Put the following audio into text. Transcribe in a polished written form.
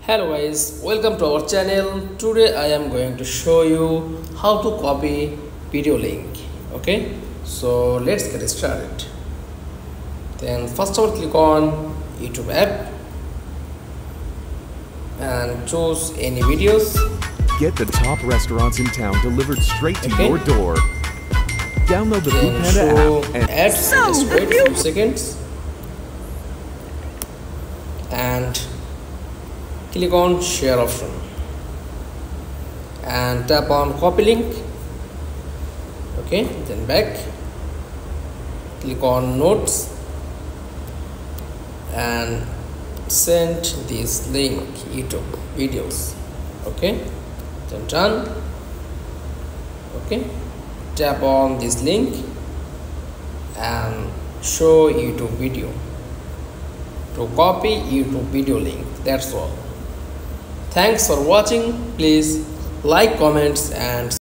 Hello guys, welcome to our channel. Today I am going to show you how to copy video link. Okay, so let's get started. Then first of all, click on YouTube app and choose any videos. Get the top restaurants in town delivered straight to your door. Download the Then Foodpanda show app and ads. Just wait a few seconds and click on share option and tap on copy link. Okay, then back, click on notes and send this link YouTube videos. Okay, then done. Okay, tap on this link and show YouTube video to copy YouTube video link. That's all. Thanks for watching. Please like, comments and